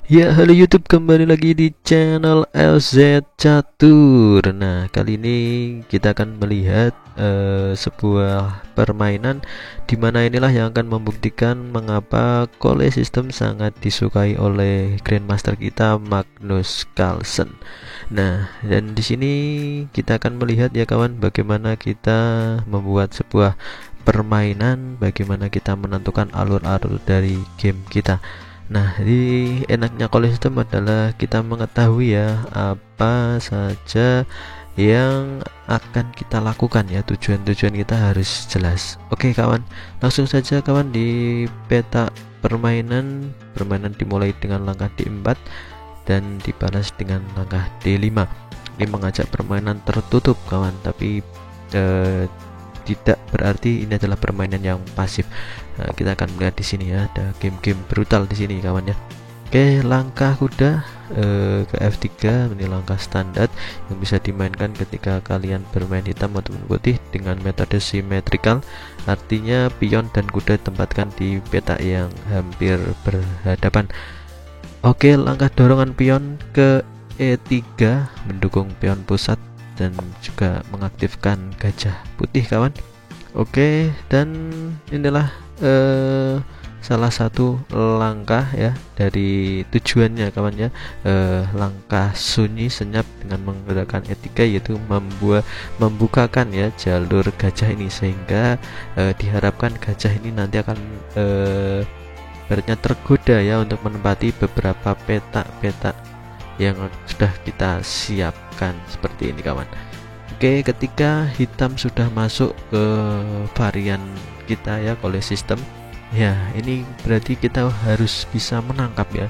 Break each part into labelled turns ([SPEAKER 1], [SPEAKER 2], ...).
[SPEAKER 1] Ya, halo YouTube, kembali lagi di channel LZ Catur. Nah, kali ini kita akan melihat sebuah permainan di mana inilah yang akan membuktikan mengapa Cole System sangat disukai oleh Grandmaster kita Magnus Carlsen. Nah, dan di sini kita akan melihat ya kawan, bagaimana kita membuat sebuah permainan, bagaimana kita menentukan alur-alur dari game kita. Nah, di enaknya Call System adalah kita mengetahui ya apa saja yang akan kita lakukan ya, tujuan-tujuan kita harus jelas. Oke kawan, langsung saja kawan di peta permainan. Permainan dimulai dengan langkah D4 dan dibalas dengan langkah D5. Ini mengajak permainan tertutup kawan, tapi eh, tidak berarti ini adalah permainan yang pasif. Nah, kita akan melihat di sini ya, ada game-game brutal di sini kawan ya. Oke, langkah kuda ke F3 ini langkah standar yang bisa dimainkan ketika kalian bermain hitam ataupun putih dengan metode simetrikal. Artinya pion dan kuda ditempatkan di peta yang hampir berhadapan. Oke, langkah dorongan pion ke E3 mendukung pion pusat dan juga mengaktifkan gajah putih kawan. Oke, dan inilah salah satu langkah ya dari tujuannya kawan ya, langkah sunyi senyap dengan menggunakan E3 yaitu membukakan ya jalur gajah ini, sehingga diharapkan gajah ini nanti akan ibaratnya tergoda ya untuk menempati beberapa peta-peta yang sudah kita siapkan seperti ini kawan. Oke, ketika hitam sudah masuk ke varian kita ya, oleh sistem ya, ini berarti kita harus bisa menangkap ya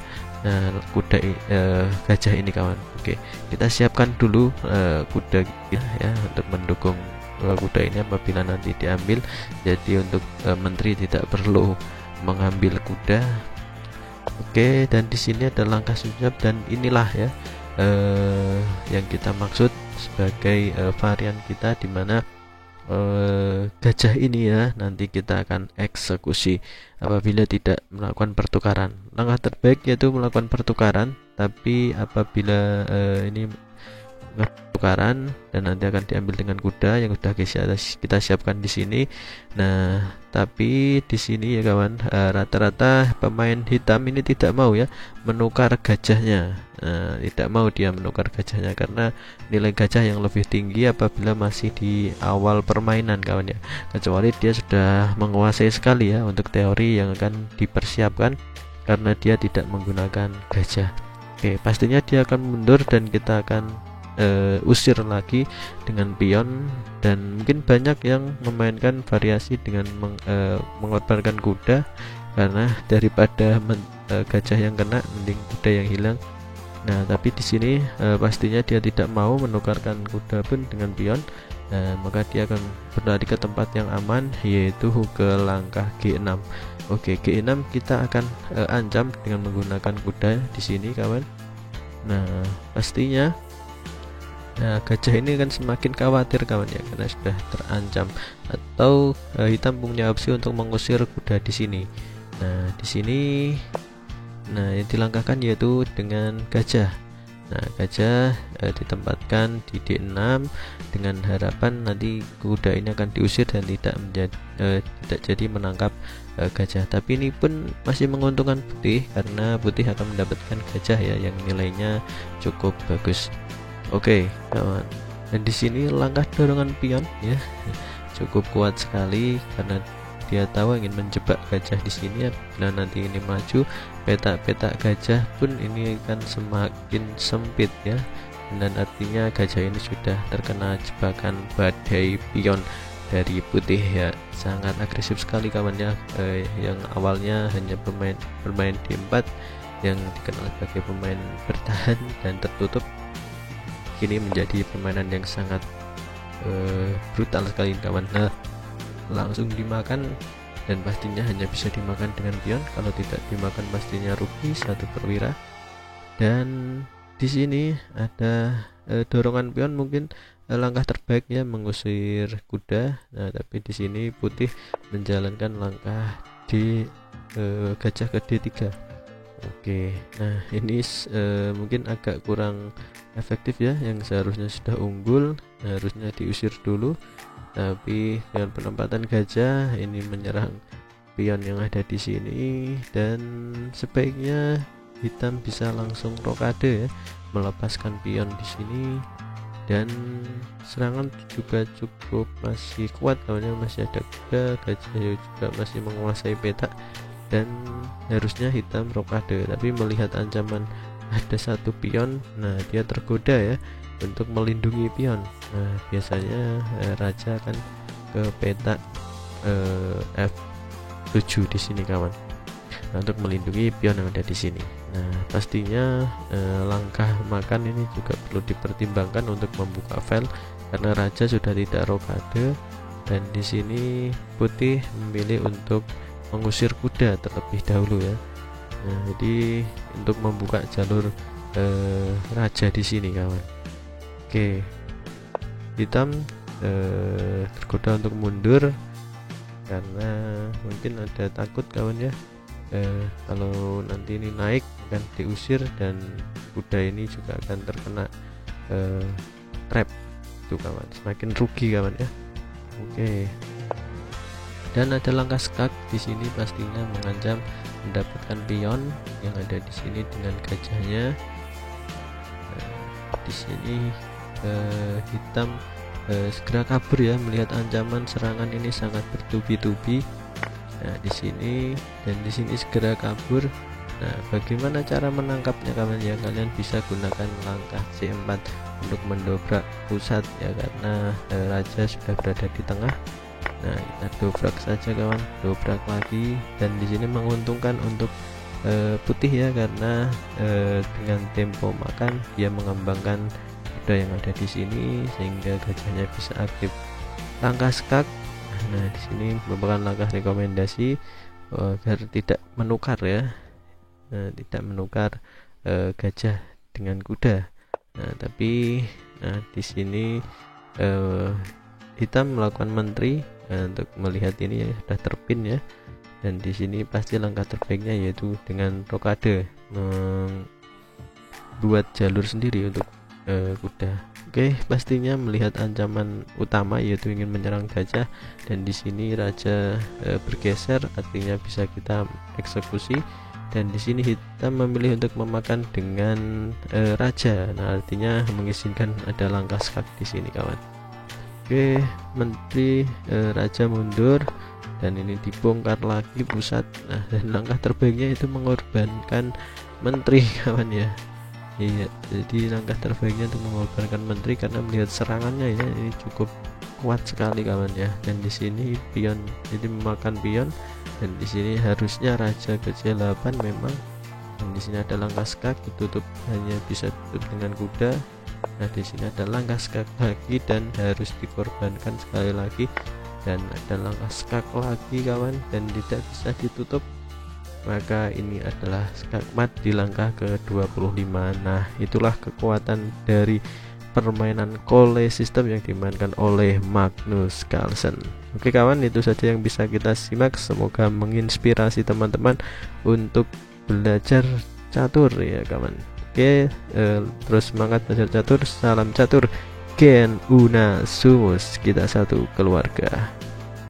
[SPEAKER 1] gajah ini kawan. Oke, kita siapkan dulu kuda kita ya untuk mendukung kuda ini apabila nanti diambil. Jadi untuk menteri tidak perlu mengambil kuda. Oke, dan di sini ada langkah sujud, dan inilah ya yang kita maksud sebagai varian kita, dimana gajah ini ya nanti kita akan eksekusi apabila tidak melakukan pertukaran. Langkah terbaik yaitu melakukan pertukaran, tapi apabila ini pertukaran dan nanti akan diambil dengan kuda yang sudah kita siapkan di sini. Nah, tapi di sini ya kawan, rata-rata pemain hitam ini tidak mau ya menukar gajahnya. Nah, tidak mau dia menukar gajahnya karena nilai gajah yang lebih tinggi apabila masih di awal permainan kawan ya. Kecuali dia sudah menguasai sekali ya untuk teori yang akan dipersiapkan, karena dia tidak menggunakan gajah. Oke, pastinya dia akan mundur dan kita akan usir lagi dengan pion. Dan mungkin banyak yang memainkan variasi dengan mengorbankan kuda, karena daripada gajah yang kena mending kuda yang hilang. Nah, tapi di sini pastinya dia tidak mau menukarkan kuda pun dengan pion. Maka dia akan berlari ke tempat yang aman, yaitu ke langkah G6. Oke, G6 kita akan ancam dengan menggunakan kuda di sini kawan. Nah, pastinya gajah ini kan semakin khawatir kawan ya, karena sudah terancam, atau hitam punya opsi untuk mengusir kuda di sini. Nah, di sini yang dilangkahkan yaitu dengan gajah. Nah, gajah ditempatkan di D6 dengan harapan nanti kuda ini akan diusir dan tidak jadi menangkap gajah. Tapi ini pun masih menguntungkan putih, karena putih akan mendapatkan gajah ya yang nilainya cukup bagus. Oke, kawan. Dan di sini langkah dorongan pion ya cukup kuat sekali, karena dia tahu ingin menjebak gajah di sini. Nah, nanti ini maju, peta-peta gajah pun ini akan semakin sempit ya, dan artinya gajah ini sudah terkena jebakan badai pion dari putih ya. Sangat agresif sekali kawan ya, yang awalnya hanya bermain D4 yang dikenal sebagai pemain bertahan dan tertutup, kini menjadi permainan yang sangat brutal sekali kawan. Nah, langsung dimakan, dan pastinya hanya bisa dimakan dengan pion. Kalau tidak dimakan pastinya rugi satu perwira. Dan di sini ada dorongan pion, mungkin langkah terbaik ya mengusir kuda. Nah, tapi di sini putih menjalankan langkah di gajah ke D3. Oke, nah ini mungkin agak kurang efektif ya, yang seharusnya sudah unggul harusnya diusir dulu, tapi dengan penempatan gajah ini menyerang pion yang ada di sini, dan sebaiknya hitam bisa langsung rokade ya, melepaskan pion di sini, dan serangan juga cukup masih kuat kawannya, masih ada kuda, gajah juga masih menguasai peta, dan harusnya hitam rokade, tapi melihat ancaman ada satu pion, nah dia tergoda ya untuk melindungi pion. Nah biasanya raja akan ke peta F7 di sini kawan, nah, untuk melindungi pion yang ada di sini. Nah pastinya langkah makan ini juga perlu dipertimbangkan untuk membuka file, karena raja sudah tidak rokade, dan di sini putih memilih untuk mengusir kuda terlebih dahulu ya. Nah, jadi untuk membuka jalur raja di sini kawan. Oke, hitam tergoda untuk mundur karena mungkin ada takut kawan ya, kalau nanti ini naik akan diusir dan kuda ini juga akan terkena trap itu kawan, semakin rugi kawan ya. Oke, dan ada langkah skak di sini pastinya mengancam mendapatkan pion yang ada di sini dengan gajahnya. Di sini hitam segera kabur ya, melihat ancaman serangan ini sangat bertubi-tubi. Nah di sini dan di sini segera kabur. Nah bagaimana cara menangkapnya kawan ya, kalian bisa gunakan langkah C4 untuk mendobrak pusat ya, karena raja sudah berada di tengah. Nah kita dobrak saja kawan, dobrak lagi, dan di sini menguntungkan untuk putih ya, karena dengan tempo makan dia mengembangkan kuda yang ada di sini sehingga gajahnya bisa aktif. Langkah skak, nah di sini merupakan langkah rekomendasi agar tidak menukar ya, tidak menukar gajah dengan kuda. Nah tapi di sini hitam melakukan menteri untuk melihat ini ya, sudah terpin ya, dan di sini pasti langkah terbaiknya yaitu dengan rokade, membuat jalur sendiri untuk kuda. Oke, pastinya melihat ancaman utama yaitu ingin menyerang gajah, dan di sini raja bergeser, artinya bisa kita eksekusi, dan di sini hitam memilih untuk memakan dengan raja. Nah artinya mengizinkan ada langkah skak di sini kawan. Oke, menteri raja mundur, dan ini dibongkar lagi pusat. Nah dan langkah terbaiknya itu mengorbankan menteri kawan ya. Iya, jadi langkah terbaiknya untuk mengorbankan menteri karena melihat serangannya ya ini cukup kuat sekali kawan ya. Dan di sini pion jadi memakan pion, dan di sini harusnya raja ke C8 memang. Dan di sini ada langkah skak, ditutup hanya bisa tutup dengan kuda. Nah di sini ada langkah skak lagi dan harus dikorbankan sekali lagi, dan ada langkah skak lagi kawan dan tidak bisa ditutup, maka ini adalah skakmat di langkah ke-25. Nah itulah kekuatan dari permainan Cole system yang dimainkan oleh Magnus Carlsen. Oke kawan, itu saja yang bisa kita simak, semoga menginspirasi teman-teman untuk belajar catur ya kawan. Oke, terus semangat belajar catur, salam catur, Gen Una Sumus, kita satu keluarga.